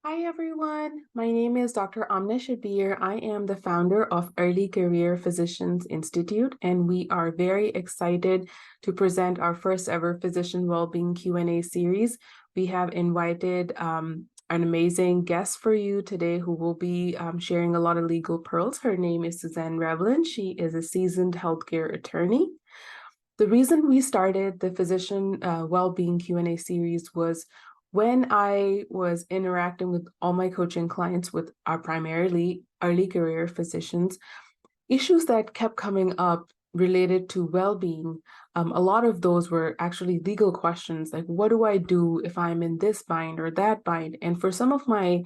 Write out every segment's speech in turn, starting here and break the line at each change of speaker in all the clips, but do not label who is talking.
Hi everyone, my name is Dr. Amna Shabir. I am the founder of Early Career Physicians Institute, and we are very excited to present our first ever Physician Wellbeing Q&A series. We have invited an amazing guest for you today who will be sharing a lot of legal pearls. Her name is Suzanne Ravlin. She is a seasoned healthcare attorney. The reason we started the Physician Wellbeing Q&A series was when I was interacting with all my coaching clients with our primarily early career physicians, issues that kept coming up related to well-being. A lot of those were actually legal questions, like what do I do if I'm in this bind or that bind? And for some of my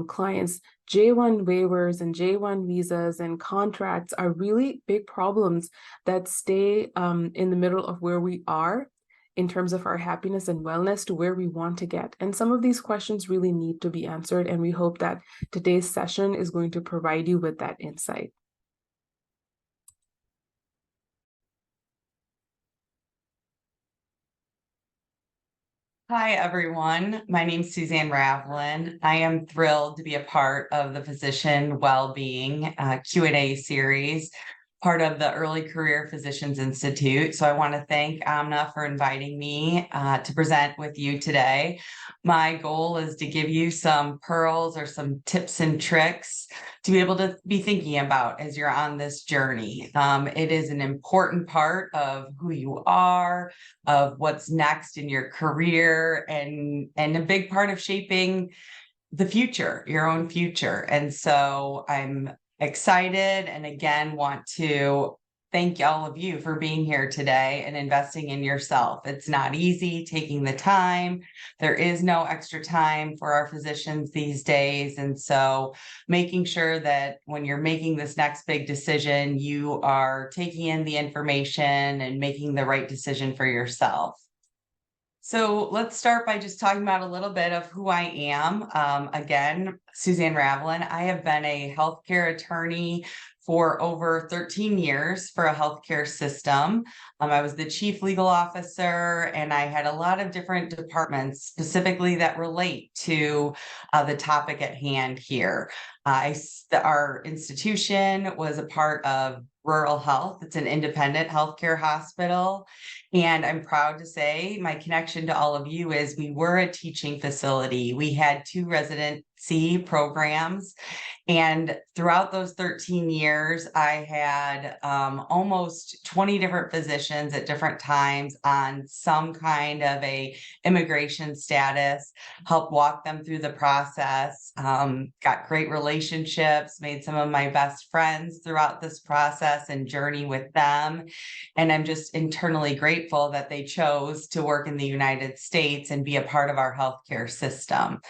clients, J1 waivers and J1 visas and contracts are really big problems that stay in the middle of where we are in terms of our happiness and wellness to where we want to get. And some of these questions really need to be answered. And we hope that today's session is going to provide you with that insight.
Hi, everyone. My name is Suzanne Ravlin. I am thrilled to be a part of the Physician Wellbeing Q&A series, part of the Early Career Physicians Institute. So I want to thank Amna for inviting me to present with you today. My goal is to give you some pearls or some tips and tricks to be able to be thinking about as you're on this journey. It is an important part of who you are, of what's next in your career, and a big part of shaping the future, your own future. And so I'm excited and again want to thank all of you for being here today and investing in yourself. It's not easy taking the time. There is no extra time for our physicians these days. And so making sure that when you're making this next big decision, you are taking in the information and making the right decision for yourself. So let's start by just talking about a little bit of who I am. Again, Suzanne Ravlin. I have been a healthcare attorney for over 13 years for a healthcare system. I was the chief legal officer, and I had a lot of different departments specifically that relate to the topic at hand here. Our institution was a part of Rural Health. It's an independent healthcare hospital. And I'm proud to say my connection to all of you is we were a teaching facility. We had 2 residency programs. And throughout those 13 years, I had almost 20 different physicians at different times on some kind of a immigration status, helped walk them through the process, got great relationships, made some of my best friends throughout this process and journey with them. And I'm just internally grateful that they chose to work in the United States and be a part of our healthcare system.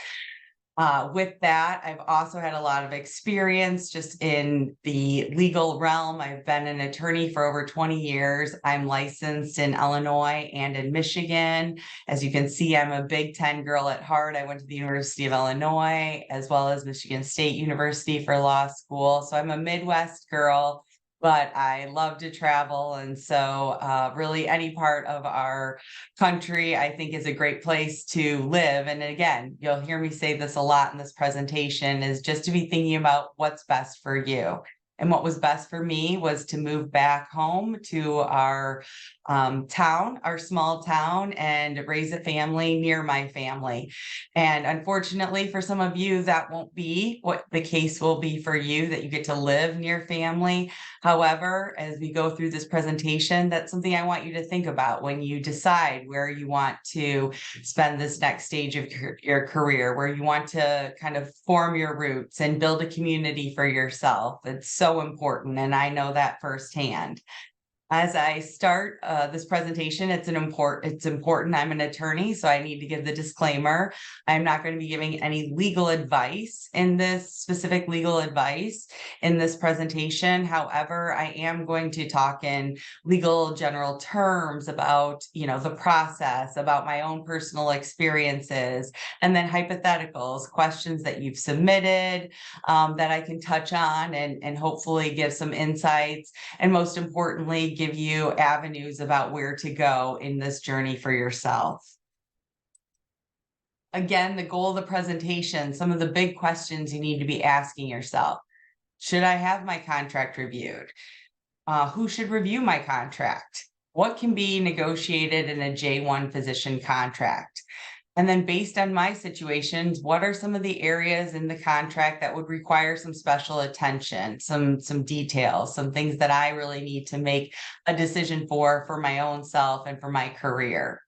With that, I've also had a lot of experience just in the legal realm. I've been an attorney for over 20 years. I'm licensed in Illinois and in Michigan. As you can see, I'm a Big Ten girl at heart. I went to the University of Illinois as well as Michigan State University for law school. So I'm a Midwest girl, but I love to travel. And so really any part of our country, I think, is a great place to live. And again, you'll hear me say this a lot in this presentation, is just to be thinking about what's best for you. And what was best for me was to move back home to our town, our small town, and raise a family near my family. And unfortunately, for some of you, that won't be what the case will be for you, that you get to live near family. However, as we go through this presentation, that's something I want you to think about when you decide where you want to spend this next stage of your career, where you want to kind of form your roots and build a community for yourself. It's so important, and I know that firsthand. As I start this presentation, it's important. I'm an attorney, so I need to give the disclaimer. I'm not going to be giving any legal advice in this specific legal advice in this presentation. However, I am going to talk in legal general terms about, the process, about my own personal experiences, and then hypotheticals, questions that you've submitted that I can touch on and hopefully give some insights, and most importantly, give you avenues about where to go in this journey for yourself. again, the goal of the presentation, some of the big questions you need to be asking yourself. Should I have my contract reviewed? Who should review my contract? What can be negotiated in a J1 physician contract? And then based on my situations, what are some of the areas in the contract that would require some special attention, some details, some things that I really need to make a decision for my own self and for my career?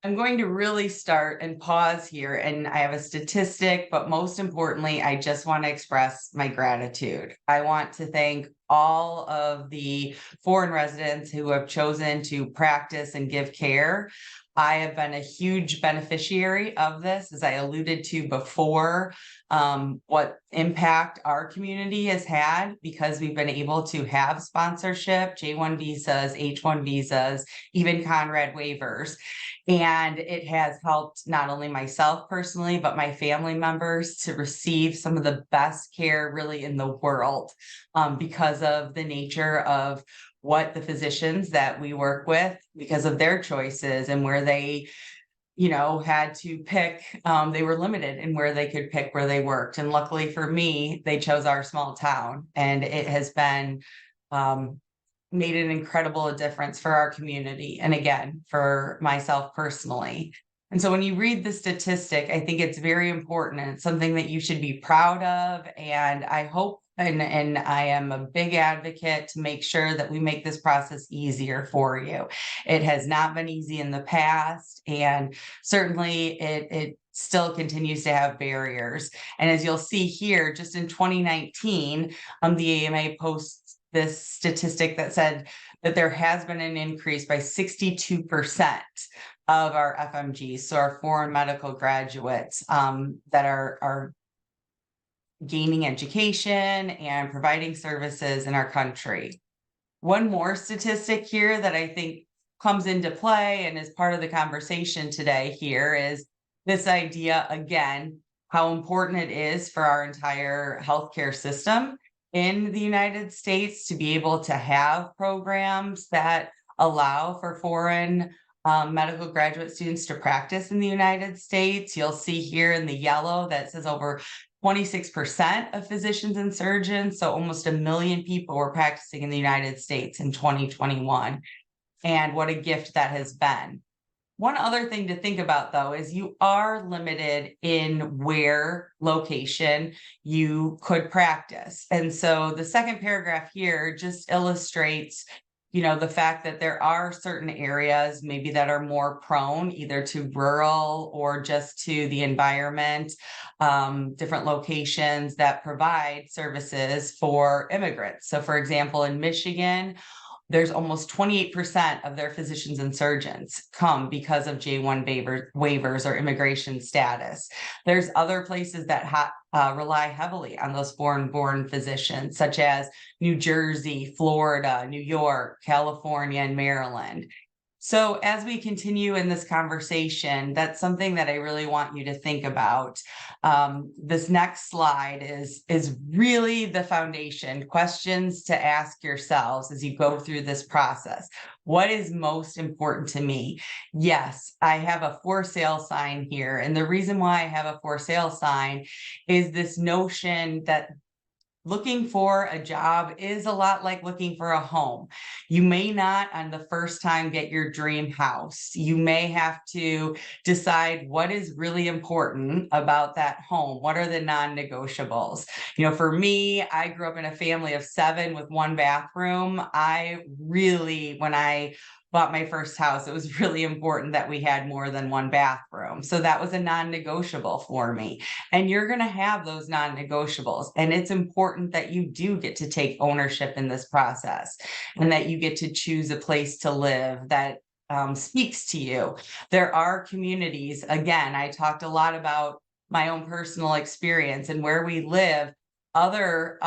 I'm going to really start and pause here, and I have a statistic, but most importantly, I just want to express my gratitude. I want to thank all of the foreign residents who have chosen to practice and give care. I have been a huge beneficiary of this, as I alluded to before, what impact our community has had because we've been able to have sponsorship, J1 visas, H1 visas, even Conrad waivers. And it has helped not only myself personally, but my family members to receive some of the best care really in the world, because of the nature of what the physicians that we work with, because of their choices and where they, had to pick, they were limited in where they could pick where they worked. And luckily for me, they chose our small town, and it has been, made an incredible difference for our community. And again, for myself personally. And so when you read the statistic, I think it's very important and it's something that you should be proud of. And I hope and I am a big advocate to make sure that we make this process easier for you. It has not been easy in the past, and certainly it still continues to have barriers. And as you'll see here, just in 2019, the AMA posts this statistic that said that there has been an increase by 62% of our FMGs, so our foreign medical graduates, that are gaining education and providing services in our country. One more statistic here that I think comes into play and is part of the conversation today here is this idea, again, how important it is for our entire healthcare system in the United States to be able to have programs that allow for foreign medical graduate students to practice in the United States. You'll see here in the yellow that says over 26% of physicians and surgeons, so almost 1 million people were practicing in the United States in 2021. And what a gift that has been. One other thing to think about, though, is you are limited in where location you could practice. And so the second paragraph here just illustrates, the fact that there are certain areas maybe that are more prone either to rural or just to the environment, different locations that provide services for immigrants. So for example, in Michigan, there's almost 28% of their physicians and surgeons come because of J1 waivers or immigration status. There's other places that rely heavily on those foreign-born physicians, such as New Jersey, Florida, New York, California, and Maryland. So as we continue in this conversation, that's something that I really want you to think about. This next slide is really the foundation, questions to ask yourselves as you go through this process. What is most important to me? Yes, I have a for sale sign here. And the reason why I have a for sale sign is this notion that looking for a job is a lot like looking for a home. You may not on the first time get your dream house. You may have to decide what is really important about that home. What are the non-negotiables? For me, I grew up in a family of 7 with 1 bathroom. When I bought my first house, it was really important that we had more than 1 bathroom. So that was a non-negotiable for me. And you're going to have those non-negotiables. And it's important that you do get to take ownership in this process and that you get to choose a place to live that speaks to you. There are communities, again, I talked a lot about my own personal experience and where we live. Other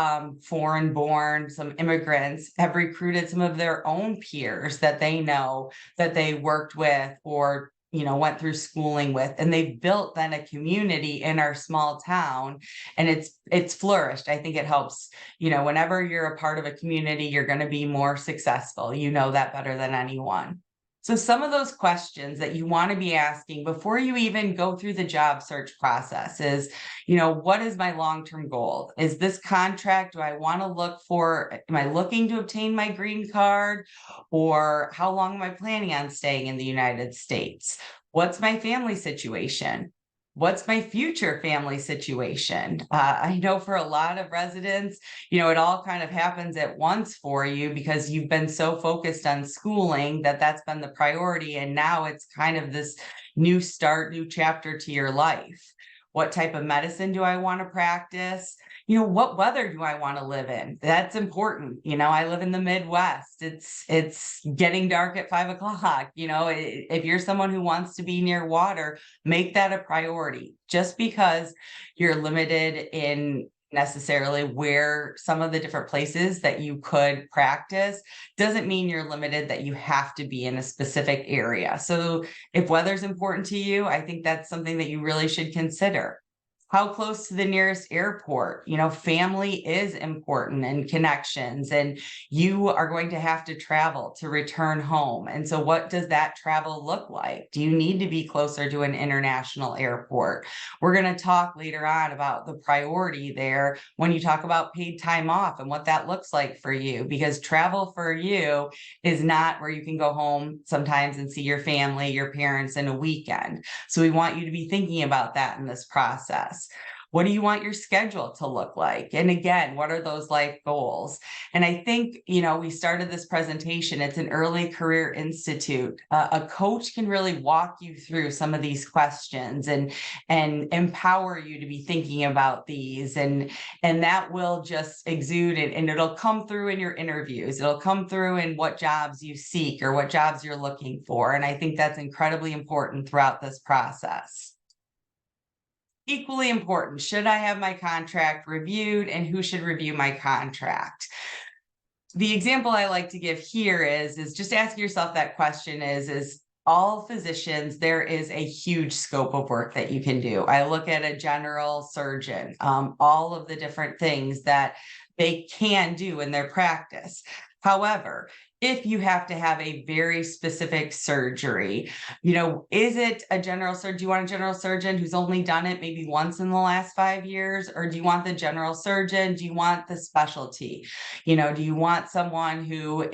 foreign-born, some immigrants have recruited some of their own peers that they know that they worked with or went through schooling with, and they've built then a community in our small town, and it's flourished. I think it helps, whenever you're a part of a community, you're going to be more successful. You know that better than anyone. So some of those questions that you want to be asking before you even go through the job search process is, what is my long-term goal? Is this contract, do I want to look for, am I looking to obtain my green card? Or how long am I planning on staying in the United States? What's my family situation? What's my future family situation? I know for a lot of residents, it all kind of happens at once for you because you've been so focused on schooling that that's been the priority. And now it's kind of this new start, new chapter to your life. What type of medicine do I want to practice? What weather do I want to live in? That's important. I live in the Midwest. It's getting dark at 5 o'clock. If you're someone who wants to be near water, make that a priority. Just because you're limited in necessarily where some of the different places that you could practice doesn't mean you're limited that you have to be in a specific area. So if weather's important to you, I think that's something that you really should consider. How close to the nearest airport? Family is important and connections, and you are going to have to travel to return home. And so what does that travel look like? Do you need to be closer to an international airport? We're going to talk later on about the priority there when you talk about paid time off and what that looks like for you, because travel for you is not where you can go home sometimes and see your family, your parents in a weekend. So we want you to be thinking about that in this process. What do you want your schedule to look like? And again, what are those life goals? And I think, we started this presentation. It's an early career institute. A coach can really walk you through some of these questions and empower you to be thinking about these. And that will just exude and it'll come through in your interviews. It'll come through in what jobs you seek or what jobs you're looking for. And I think that's incredibly important throughout this process. Equally important, should I have my contract reviewed, and who should review my contract? The example I like to give here is just asking yourself that question is all physicians, there is a huge scope of work that you can do. I look at a general surgeon, all of the different things that they can do in their practice. However, if you have to have a very specific surgery, is it a general surgeon? Do you want a general surgeon who's only done it maybe once in the last 5 years? Or do you want the general surgeon? Do you want the specialty? Do you want someone who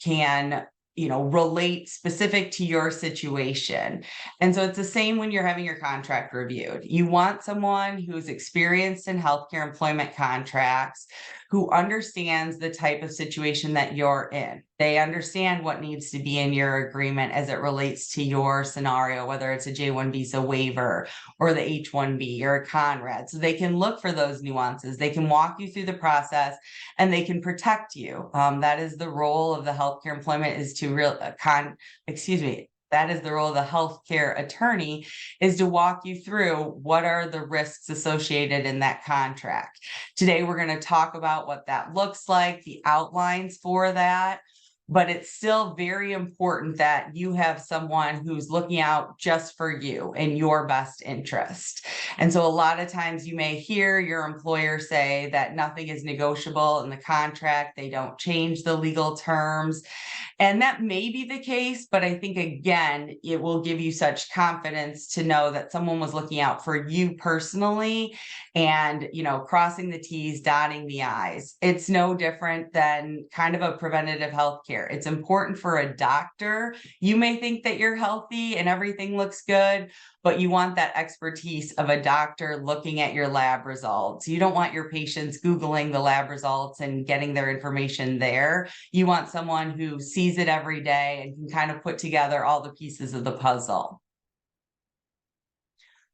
can relate specific to your situation? And so it's the same when you're having your contract reviewed. You want someone who's experienced in healthcare employment contracts, who understands the type of situation that you're in. They understand what needs to be in your agreement as it relates to your scenario, whether it's a J1 visa waiver or the H1B or a Conrad. So they can look for those nuances. They can walk you through the process and they can protect you. That is the role of the healthcare employment that is the role of the healthcare attorney, is to walk you through what are the risks associated in that contract. Today, we're going to talk about what that looks like, the outlines for that. But it's still very important that you have someone who's looking out just for you and your best interest. And so a lot of times you may hear your employer say that nothing is negotiable in the contract. They don't change the legal terms. And that may be the case, but I think, again, it will give you such confidence to know that someone was looking out for you personally and, crossing the T's, dotting the I's. It's no different than kind of a preventative health care. It's important for a doctor. You may think that you're healthy and everything looks good, but you want that expertise of a doctor looking at your lab results. You don't want your patients Googling the lab results and getting their information there. You want someone who sees it every day and can kind of put together all the pieces of the puzzle.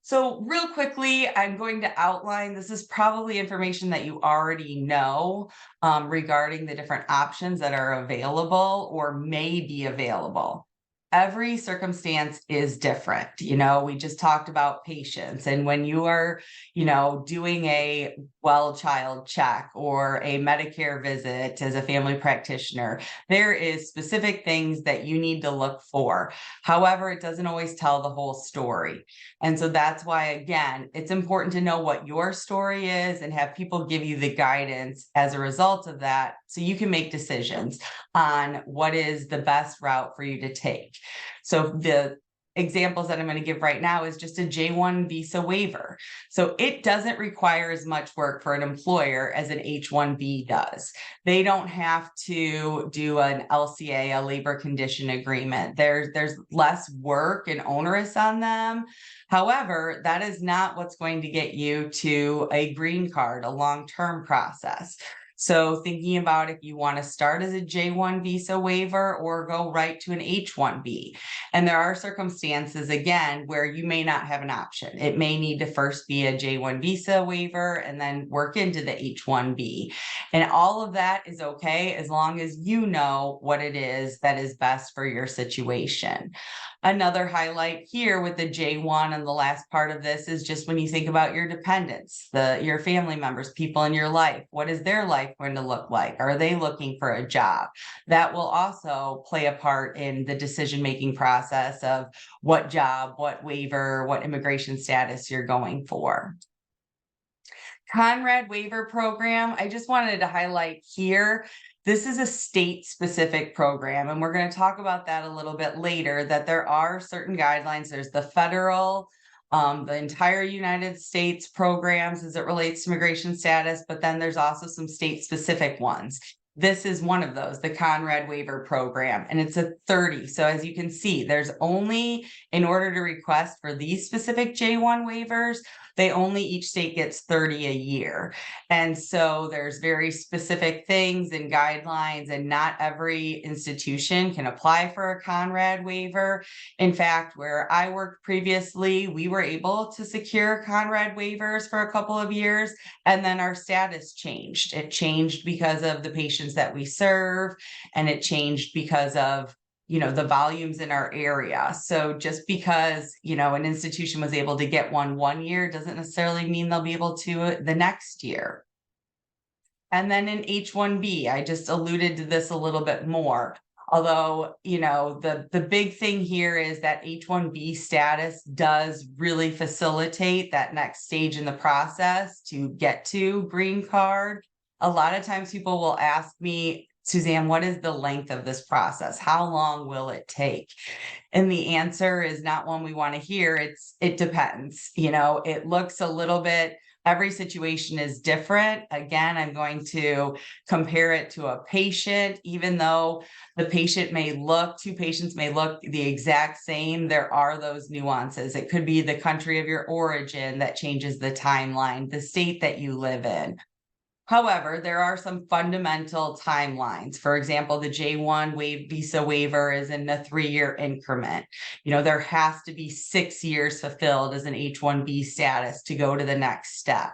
So real quickly, I'm going to outline, this is probably information that you already know regarding the different options that are available or may be available. every circumstance is different. You know, we just talked about patients, and when you are, you know, doing a well child check or a Medicare visit as a family practitioner, there is specific things that you need to look for. However, it doesn't always tell the whole story. And so that's why, again, it's important to know what your story is and have people give you the guidance as a result of that, so you can make decisions on what is the best route for you to take. So the examples that I'm going to give right now is just a J1 visa waiver. So it doesn't require as much work for an employer as an H1B does. They don't have to do an LCA, a labor condition agreement. There's less work and onerous on them. However, that is not what's going to get you to a green card, a long-term process. So thinking about if you want to start as a J1 visa waiver or go right to an H1B. And there are circumstances, again, where you may not have an option. It may need to first be a J1 visa waiver and then work into the H1B. And all of that is okay as long as you know what it is that is best for your situation. Another highlight here with the J1 and the last part of this is just when you think about your dependents, your family members, people in your life, what is their life going to look like? Are they looking for a job? That will also play a part in the decision-making process of what job, what waiver, what immigration status you're going for. Conrad waiver program, I just wanted to highlight here. This is a state-specific program, and we're going to talk about that a little bit later, that there are certain guidelines. There's the federal, the entire United States programs as it relates to immigration status, but then there's also some state-specific ones. This is one of those, the Conrad waiver program, and it's a 30. So as you can see, there's only, in order to request for these specific J1 waivers, they only, each state gets 30 a year. And so there's very specific things and guidelines, and not every institution can apply for a Conrad waiver. In fact, where I worked previously, we were able to secure Conrad waivers for a couple of years, and then our status changed. It changed because of the patients that we serve, and it changed because of, you know, the volumes in our area. So just because, you know, an institution was able to get one year doesn't necessarily mean they'll be able to the next year. And then in H1B, I just alluded to this a little bit more. Although, you know, the big thing here is that H1B status does really facilitate that next stage in the process to get to green card. A lot of times people will ask me, Suzanne, what is the length of this process? How long will it take? And the answer is not one we want to hear. It depends. You know, it looks a little bit, every situation is different. Again, I'm going to compare it to a patient. Even though the patient may look, two patients may look the exact same, there are those nuances. It could be the country of your origin that changes the timeline, the state that you live in. However, there are some fundamental timelines. For example, the J1 visa waiver is in a 3-year increment. You know, there has to be 6 years fulfilled as an H1B status to go to the next step.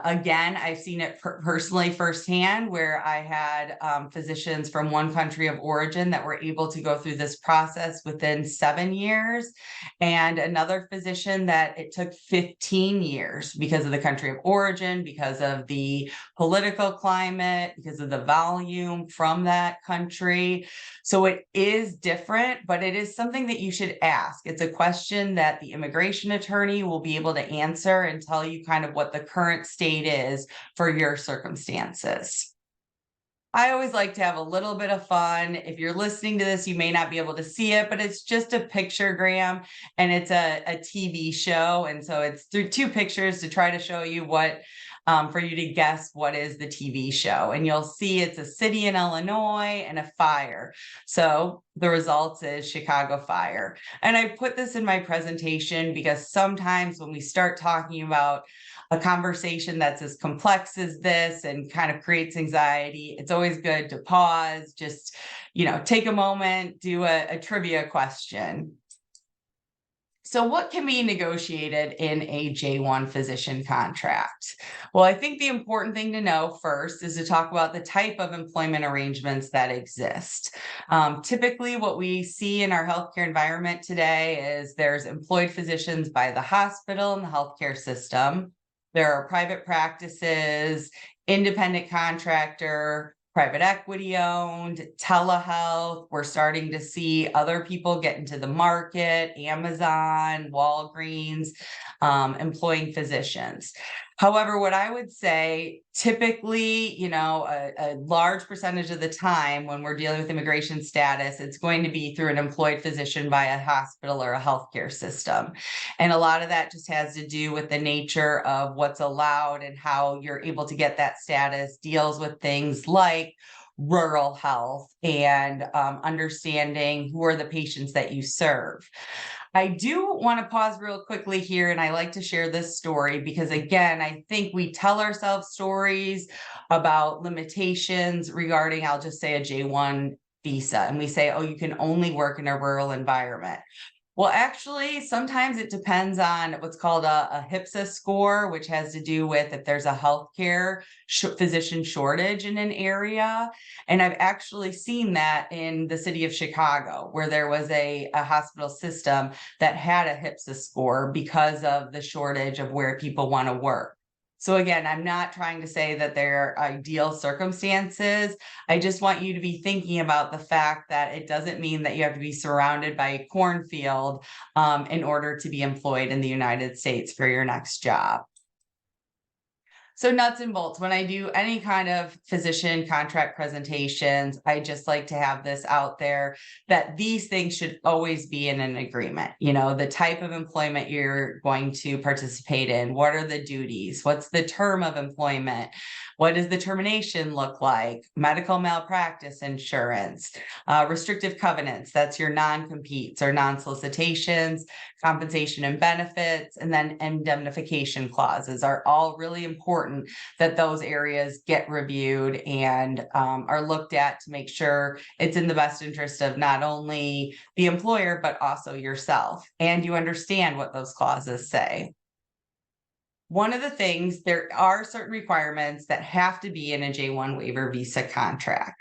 Again, I've seen it personally firsthand, where I had physicians from one country of origin that were able to go through this process within 7 years, and another physician that it took 15 years because of the country of origin, because of the political climate, because of the volume from that country. So it is different, but it is something that you should ask. It's a question that the immigration attorney will be able to answer and tell you kind of what the current state is for your circumstances. I always like to have a little bit of fun. If you're listening to this, you may not be able to see it, but it's just a pictogram, and it's a TV show. And so it's through 2 pictures to try to show you what, for you to guess what is the TV show. And you'll see it's a city in Illinois and a fire. So the results is Chicago fire. And I put this in my presentation because sometimes when we start talking about a conversation that's as complex as this and kind of creates anxiety, it's always good to pause, just, you know, take a moment, do a trivia question. So what can be negotiated in a J1 physician contract? Well, I think the important thing to know first is to talk about the type of employment arrangements that exist. Typically, what we see in our healthcare environment today is there's employed physicians by the hospital and the healthcare system. There are private practices, independent contractor, private equity owned, telehealth. We're starting to see other people get into the market, Amazon, Walgreens, employing physicians. However, what I would say typically, a large percentage of the time when we're dealing with immigration status, it's going to be through an employed physician by a hospital or a healthcare system. And a lot of that just has to do with the nature of what's allowed and how you're able to get that status, deals with things like rural health and understanding who are the patients that you serve. I do want to pause real quickly here, and I like to share this story because, again, I think we tell ourselves stories about limitations regarding, I'll just say, a J1 visa, and we say, oh, you can only work in a rural environment. Well, actually, sometimes it depends on what's called a HPSA score, which has to do with if there's a healthcare physician shortage in an area. And I've actually seen that in the city of Chicago, where there was a hospital system that had a HPSA score because of the shortage of where people want to work. So again, I'm not trying to say that they're ideal circumstances. I just want you to be thinking about the fact that it doesn't mean that you have to be surrounded by a cornfield in order to be employed in the United States for your next job. So nuts and bolts, when I do any kind of physician contract presentations, I just like to have this out there that these things should always be in an agreement. The type of employment you're going to participate in, what are the duties, what's the term of employment, what does the termination look like, medical malpractice insurance, restrictive covenants, that's your non-competes or non-solicitations, compensation and benefits, and then indemnification clauses are all really important that those areas get reviewed and are looked at to make sure it's in the best interest of not only the employer, but also yourself. And you understand what those clauses say. One of the things, there are certain requirements that have to be in a J1 waiver visa contract.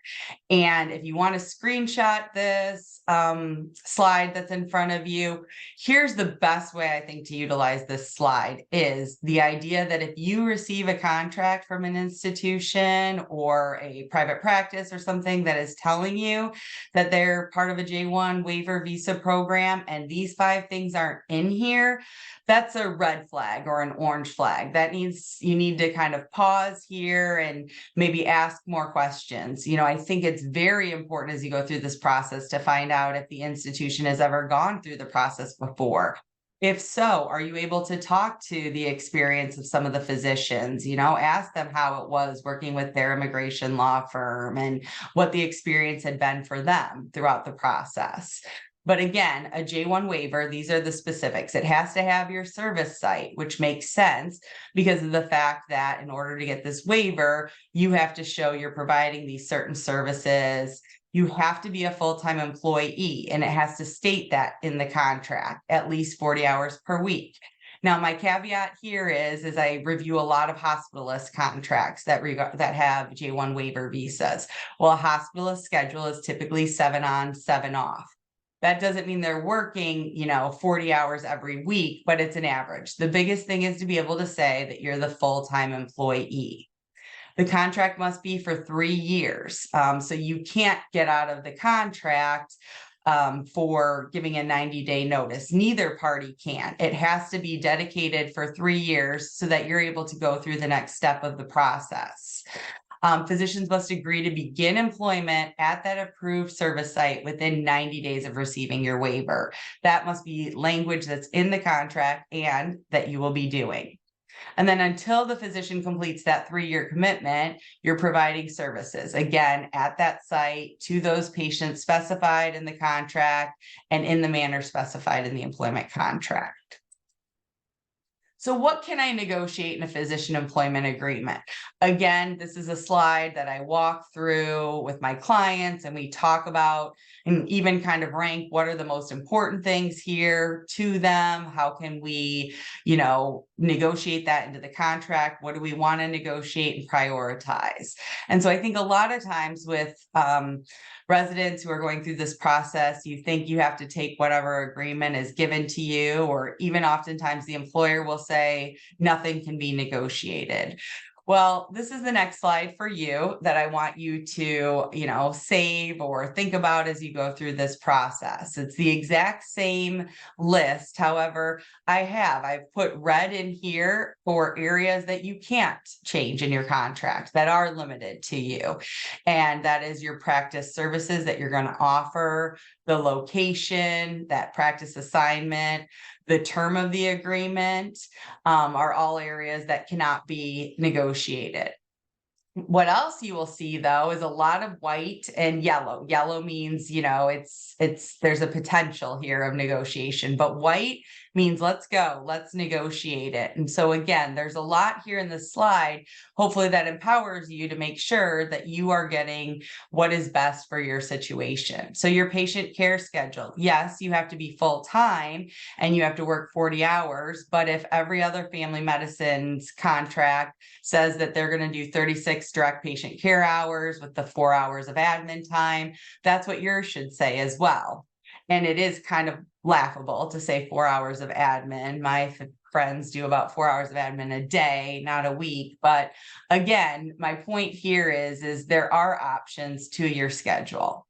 And if you want to screenshot this slide that's in front of you, here's the best way I think to utilize this slide is the idea that if you receive a contract from an institution or a private practice or something that is telling you that they're part of a J1 waiver visa program and these 5 things aren't in here, that's a red flag or an orange flag. You need to kind of pause here and maybe ask more questions. I think it's very important as you go through this process to find out if the institution has ever gone through the process before. If so, are you able to talk to the experience of some of the physicians? Ask them how it was working with their immigration law firm and what the experience had been for them throughout the process. But again, a J1 waiver, these are the specifics. It has to have your service site, which makes sense because of the fact that in order to get this waiver, you have to show you're providing these certain services. You have to be a full-time employee, and it has to state that in the contract, at least 40 hours per week. Now, my caveat here is I review a lot of hospitalist contracts that have J1 waiver visas. Well, a hospitalist schedule is typically 7 on, 7 off. That doesn't mean they're working, 40 hours every week, but it's an average. The biggest thing is to be able to say that you're the full-time employee. The contract must be for 3 years. So you can't get out of the contract for giving a 90-day notice. Neither party can. It has to be dedicated for 3 years so that you're able to go through the next step of the process. Physicians must agree to begin employment at that approved service site within 90 days of receiving your waiver. That must be language that's in the contract and that you will be doing. And then until the physician completes that 3-year commitment, you're providing services, again, at that site to those patients specified in the contract and in the manner specified in the employment contract. So what can I negotiate in a physician employment agreement? Again, this is a slide that I walk through with my clients and we talk about and even kind of rank what are the most important things here to them. How can we, negotiate that into the contract? What do we want to negotiate and prioritize? And so I think a lot of times with residents who are going through this process, you think you have to take whatever agreement is given to you, or even oftentimes the employer will say nothing can be negotiated. Well, this is the next slide for you that I want you to, save or think about as you go through this process. It's the exact same list. However, I've put red in here for areas that you can't change in your contract that are limited to you. And that is your practice services that you're going to offer, the location, that practice assignment, the term of the agreement, are all areas that cannot be negotiated. What else you will see though is a lot of white and yellow. Yellow means, there's a potential here of negotiation, but white means let's go, let's negotiate it. And so again, there's a lot here in this slide, hopefully that empowers you to make sure that you are getting what is best for your situation. So your patient care schedule, yes, you have to be full-time and you have to work 40 hours, but if every other family medicine's contract says that they're going to do 36 direct patient care hours with the 4 hours of admin time, that's what yours should say as well. And it is kind of laughable to say 4 hours of admin. My friends do about 4 hours of admin a day, not a week. But again, my point here is there are options to your schedule.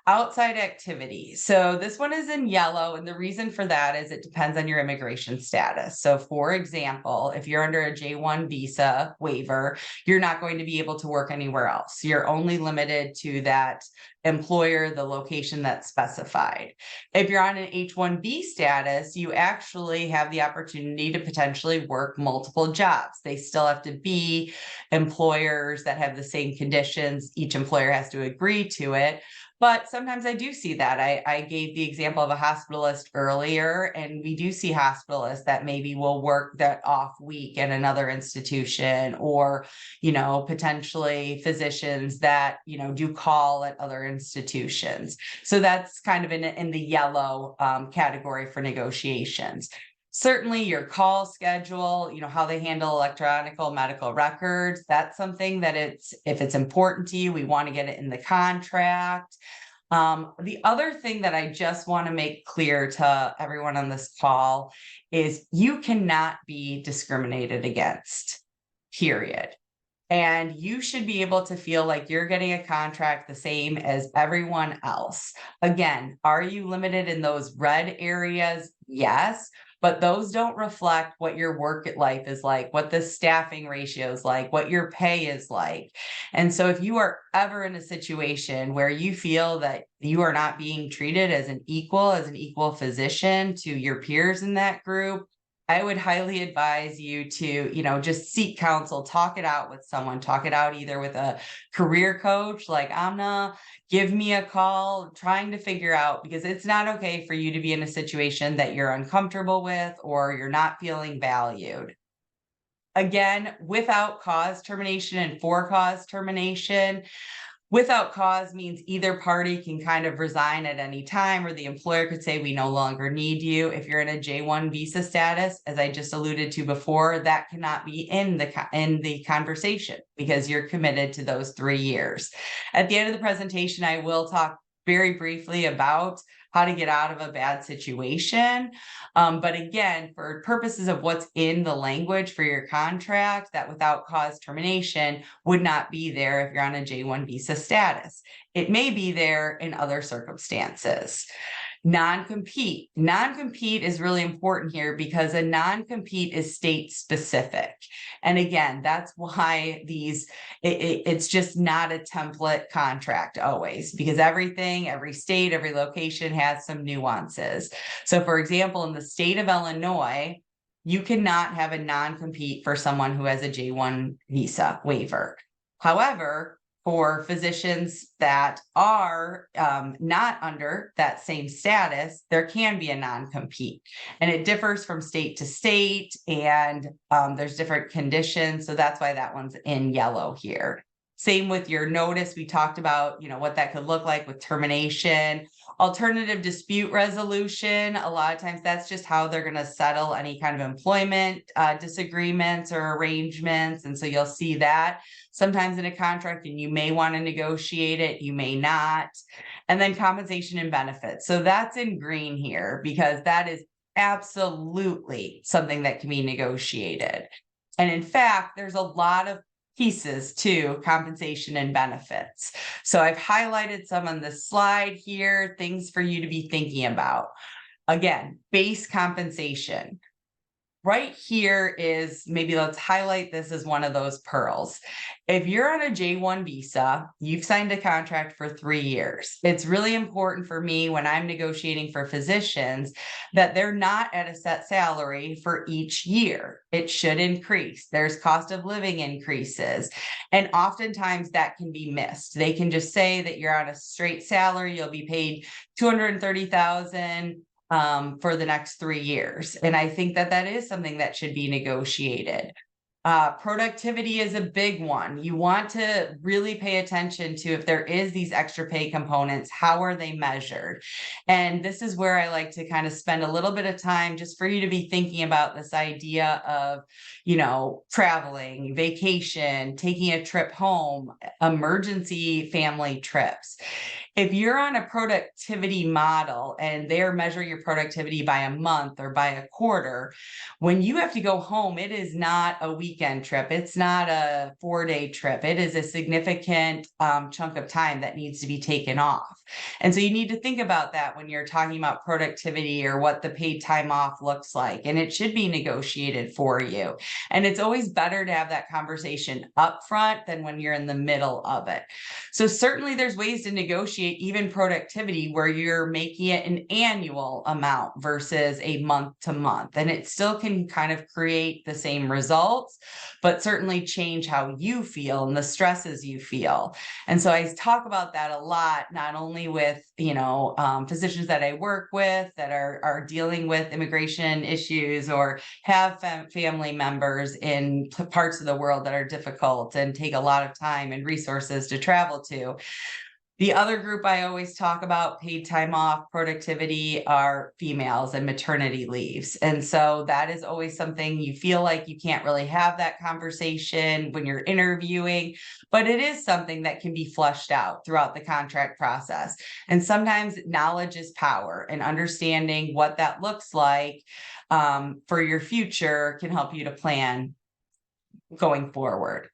Outside activity. So this one is in yellow. And the reason for that is it depends on your immigration status. So for example, if you're under a J1 visa waiver, you're not going to be able to work anywhere else. You're only limited to that employer, the location that's specified. If you're on an H1B status, you actually have the opportunity to potentially work multiple jobs. They still have to be employers that have the same conditions. Each employer has to agree to it. But sometimes I do see that. I gave the example of a hospitalist earlier, and we do see hospitalists that maybe will work that off week at another institution, or, potentially physicians that, do call at other institutions. So that's kind of in the yellow category for negotiations. Certainly your call schedule, how they handle electronic medical records, that's something that if it's important to you, we want to get it in the contract. The other thing that I just want to make clear to everyone on this call is you cannot be discriminated against, period. And you should be able to feel like you're getting a contract the same as everyone else. Again, are you limited in those red areas? Yes. But those don't reflect what your work life is like, what the staffing ratio is like, what your pay is like. And so if you are ever in a situation where you feel that you are not being treated as an equal physician to your peers in that group, I would highly advise you to, just seek counsel, talk it out with someone, talk it out either with a career coach like Amna, give me a call, trying to figure out, because it's not okay for you to be in a situation that you're uncomfortable with or you're not feeling valued. Again, without cause termination and for cause termination. Without cause means either party can kind of resign at any time, or the employer could say, we no longer need you. If you're in a J1 visa status, as I just alluded to before, that cannot be in the conversation because you're committed to those 3 years. At the end of the presentation, I will talk very briefly about how to get out of a bad situation. But again, for purposes of what's in the language for your contract, that without cause termination would not be there if you're on a J1 visa status. It may be there in other circumstances. Non-compete. Non-compete is really important here because a non-compete is state specific. And again, that's why it's just not a template contract always, because every state, every location has some nuances. So for example, in the state of Illinois, you cannot have a non-compete for someone who has a J1 visa waiver. However, for physicians that are not under that same status, there can be a non-compete, and it differs from state to state, and there's different conditions. So that's why that one's in yellow here. Same with your notice. We talked about, what that could look like with termination. Alternative dispute resolution, a lot of times that's just how they're going to settle any kind of employment disagreements or arrangements. And so you'll see that sometimes in a contract, and you may want to negotiate it, you may not. And then compensation and benefits. So that's in green here because that is absolutely something that can be negotiated. And in fact, there's a lot of pieces to compensation and benefits. So I've highlighted some on this slide here, things for you to be thinking about. Again, base compensation. Right here is, maybe let's highlight this as one of those pearls. If you're on a J1 visa, you've signed a contract for 3 years. It's really important for me when I'm negotiating for physicians that they're not at a set salary for each year. It should increase. There's cost of living increases. And oftentimes that can be missed. They can just say that you're on a straight salary, you'll be paid $230,000 for the next 3 years. And I think that that is something that should be negotiated. Productivity is a big one. You want to really pay attention to, if there is these extra pay components, how are they measured? And this is where I like to kind of spend a little bit of time just for you to be thinking about this idea of, traveling, vacation, taking a trip home, emergency family trips. If you're on a productivity model and they're measuring your productivity by a month or by a quarter, when you have to go home, it is not a weekend trip. It's not a 4-day trip. It is a significant chunk of time that needs to be taken off. And so you need to think about that when you're talking about productivity or what the paid time off looks like. And it should be negotiated for you. And it's always better to have that conversation up front than when you're in the middle of it. So certainly there's ways to negotiate even productivity where you're making it an annual amount versus a month to month. And it still can kind of create the same results, but certainly change how you feel and the stresses you feel. And so I talk about that a lot, not only with, physicians that I work with that are dealing with immigration issues or have family members in parts of the world that are difficult and take a lot of time and resources to travel to. The other group I always talk about paid time off productivity are females and maternity leaves. And so that is always something you feel like you can't really have that conversation when you're interviewing, but it is something that can be fleshed out throughout the contract process. And sometimes knowledge is power, and understanding what that looks like for your future can help you to plan going forward.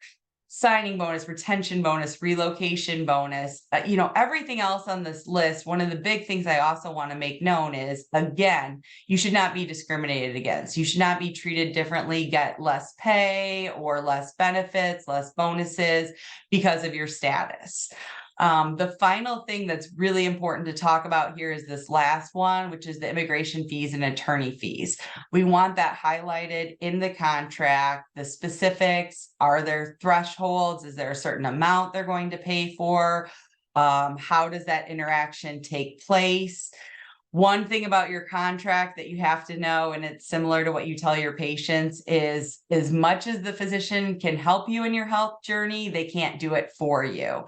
Signing bonus, retention bonus, relocation bonus, everything else on this list. One of the big things I also want to make known is, again, you should not be discriminated against. You should not be treated differently, get less pay or less benefits, less bonuses because of your status. The final thing that's really important to talk about here is this last one, which is the immigration fees and attorney fees. We want that highlighted in the contract, the specifics. Are there thresholds? Is there a certain amount they're going to pay for? How does that interaction take place? One thing about your contract that you have to know, and it's similar to what you tell your patients, is as much as the physician can help you in your health journey, they can't do it for you.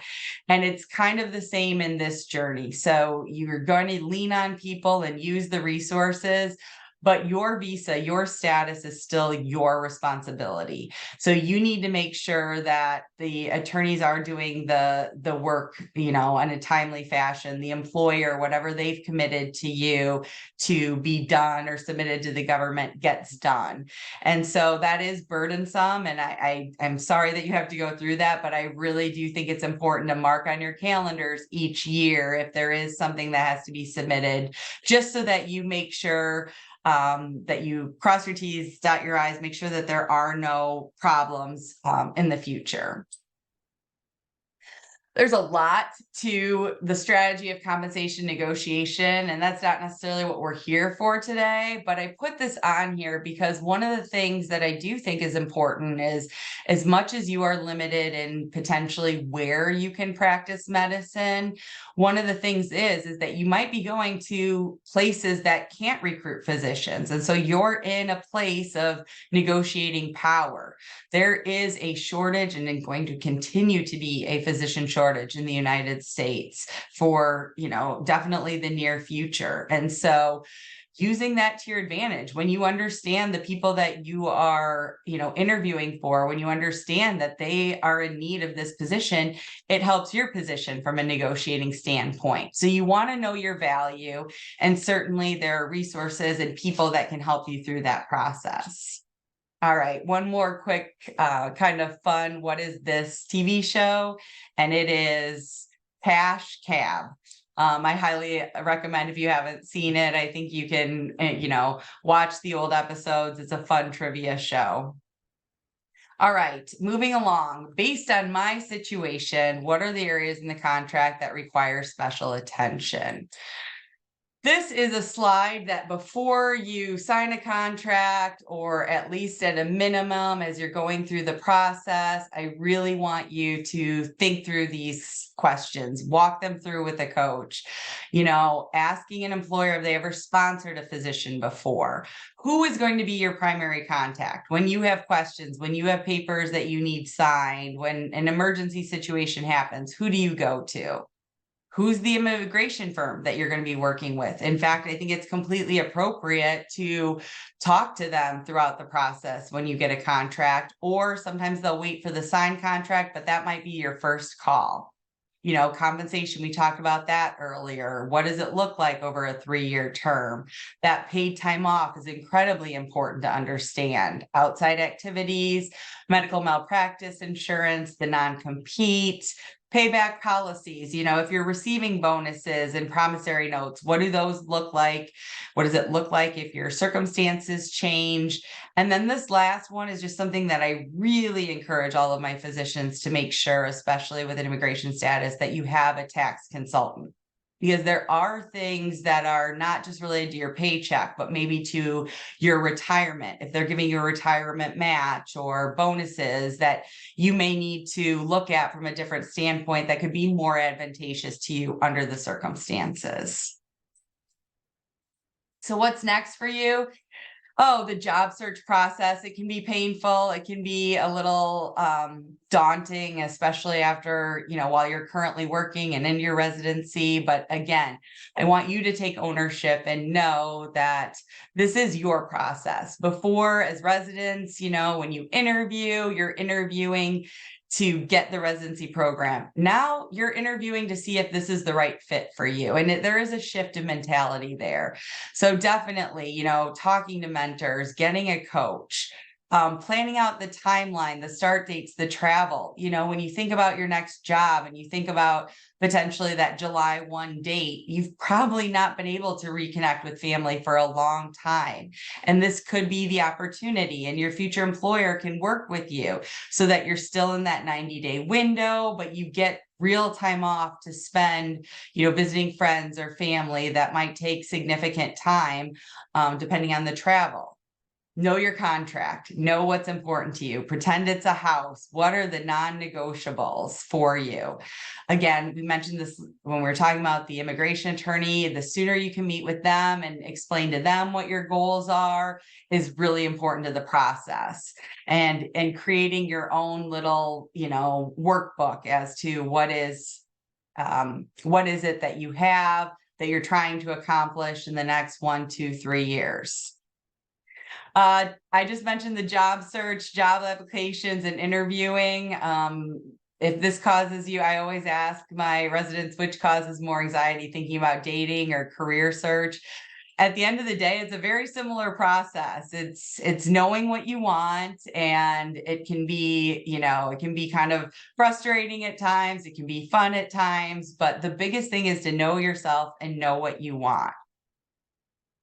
And it's kind of the same in this journey. So you're going to lean on people and use the resources, but your visa, your status is still your responsibility. So you need to make sure that the attorneys are doing the work, in a timely fashion. The employer, whatever they've committed to you to be done or submitted to the government, gets done. And so that is burdensome. And I'm sorry that you have to go through that, but I really do think it's important to mark on your calendars each year if there is something that has to be submitted, just so that you make sure that you cross your T's, dot your I's, make sure that there are no problems in the future. There's a lot to the strategy of compensation negotiation, and that's not necessarily what we're here for today. But I put this on here because one of the things that I do think is important is, as much as you are limited in potentially where you can practice medicine, one of the things is that you might be going to places that can't recruit physicians. And so you're in a place of negotiating power. There is a shortage and going to continue to be a physician shortage in the United States for, definitely the near future. And so using that to your advantage, when you understand the people that you are, interviewing for, when you understand that they are in need of this position, it helps your position from a negotiating standpoint. So you want to know your value, and certainly there are resources and people that can help you through that process. All right, one more quick kind of fun, what is this TV show? And it is Cash Cab. I highly recommend, if you haven't seen it, I think you can, watch the old episodes. It's a fun trivia show. All right, moving along. Based on my situation, what are the areas in the contract that require special attention? This is a slide that before you sign a contract, or at least at a minimum as you're going through the process, I really want you to think through these questions, walk them through with a coach. Asking an employer if they ever sponsored a physician before. Who is going to be your primary contact when you have questions, when you have papers that you need signed, when an emergency situation happens? Who do you go to? Who's the immigration firm that you're going to be working with? In fact, I think it's completely appropriate to talk to them throughout the process when you get a contract, or sometimes they'll wait for the signed contract, but that might be your first call. Compensation, we talked about that earlier. What does it look like over a 3-year term? That paid time off is incredibly important to understand. Outside activities, medical malpractice insurance, the non-compete, payback policies. If you're receiving bonuses and promissory notes, what do those look like? What does it look like if your circumstances change? And then this last one is just something that I really encourage all of my physicians to make sure, especially with an immigration status, that you have a tax consultant. Because there are things that are not just related to your paycheck, but maybe to your retirement. If they're giving you a retirement match or bonuses that you may need to look at from a different standpoint that could be more advantageous to you under the circumstances. So what's next for you? Oh, the job search process. It can be painful. It can be a little daunting, especially after, while you're currently working and in your residency. But again, I want you to take ownership and know that this is your process. Before, as residents, when you interview, you're interviewing to get the residency program. Now you're interviewing to see if this is the right fit for you. And there is a shift in mentality there. So definitely, talking to mentors, getting a coach, planning out the timeline, the start dates, the travel. When you think about your next job and you think about potentially that July 1 date, you've probably not been able to reconnect with family for a long time. And this could be the opportunity, and your future employer can work with you so that you're still in that 90-day window, but you get real time off to spend, visiting friends or family. That might take significant time, depending on the travel. Know your contract, know what's important to you, pretend it's a house. What are the non-negotiables for you? Again, we mentioned this when we were talking about the immigration attorney. The sooner you can meet with them and explain to them what your goals are is really important to the process. And creating your own little, workbook as to what is it that you have that you're trying to accomplish in the next 1, 2, 3 years. I just mentioned the job search, job applications, and interviewing. If this causes you, I always ask my residents, which causes more anxiety, thinking about dating or career search. At the end of the day, it's a very similar process. It's knowing what you want, and it can be, it can be kind of frustrating at times. It can be fun at times, but the biggest thing is to know yourself and know what you want.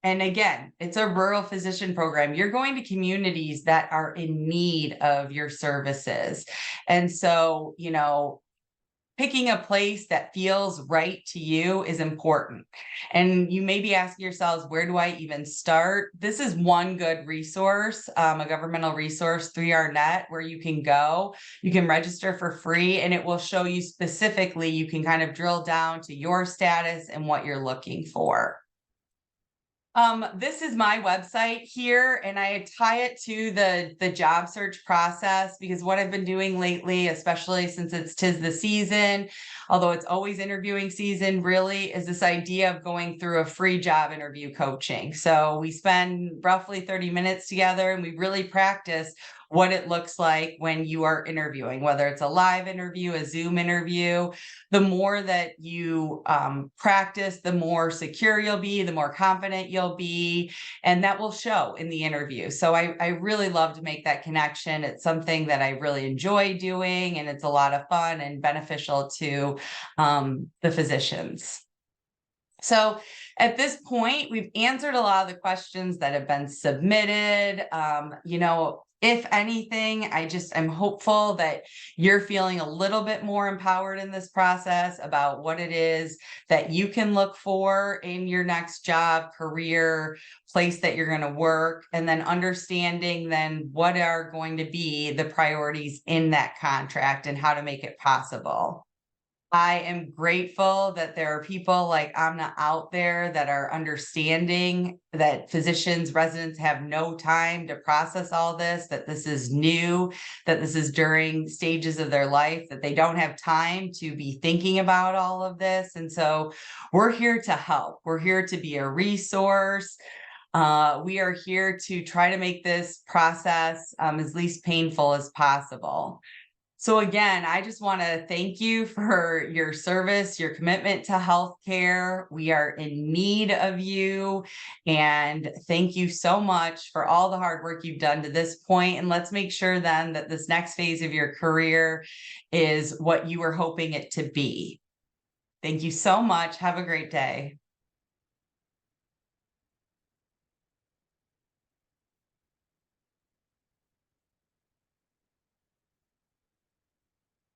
And again, it's a rural physician program. You're going to communities that are in need of your services. And so, picking a place that feels right to you is important. And you may be asking yourselves, where do I even start? This is one good resource, a governmental resource, 3RNet, where you can go. You can register for free, and it will show you specifically, you can kind of drill down to your status and what you're looking for. This is my website here, and I tie it to the job search process, because what I've been doing lately, especially since it's 'tis the season, although it's always interviewing season, really, is this idea of going through a free job interview coaching. So we spend roughly 30 minutes together, and we really practice what it looks like when you are interviewing, whether it's a live interview, a Zoom interview. The more that you practice, the more secure you'll be, the more confident you'll be, and that will show in the interview. So I really love to make that connection. It's something that I really enjoy doing, and it's a lot of fun and beneficial to the physicians. So at this point, we've answered a lot of the questions that have been submitted. If anything, I'm hopeful that you're feeling a little bit more empowered in this process about what it is that you can look for in your next job, career, place that you're going to work, and then understanding then what are going to be the priorities in that contract and how to make it possible. I am grateful that there are people like Amna out there that are understanding that physicians, residents have no time to process all this, that this is new, that this is during stages of their life, that they don't have time to be thinking about all of this. And so we're here to help. We're here to be a resource. We are here to try to make this process as least painful as possible. So again, I just want to thank you for your service, your commitment to healthcare. We are in need of you. And thank you so much for all the hard work you've done to this point. And let's make sure then that this next phase of your career is what you were hoping it to be. Thank you so much. Have a great day.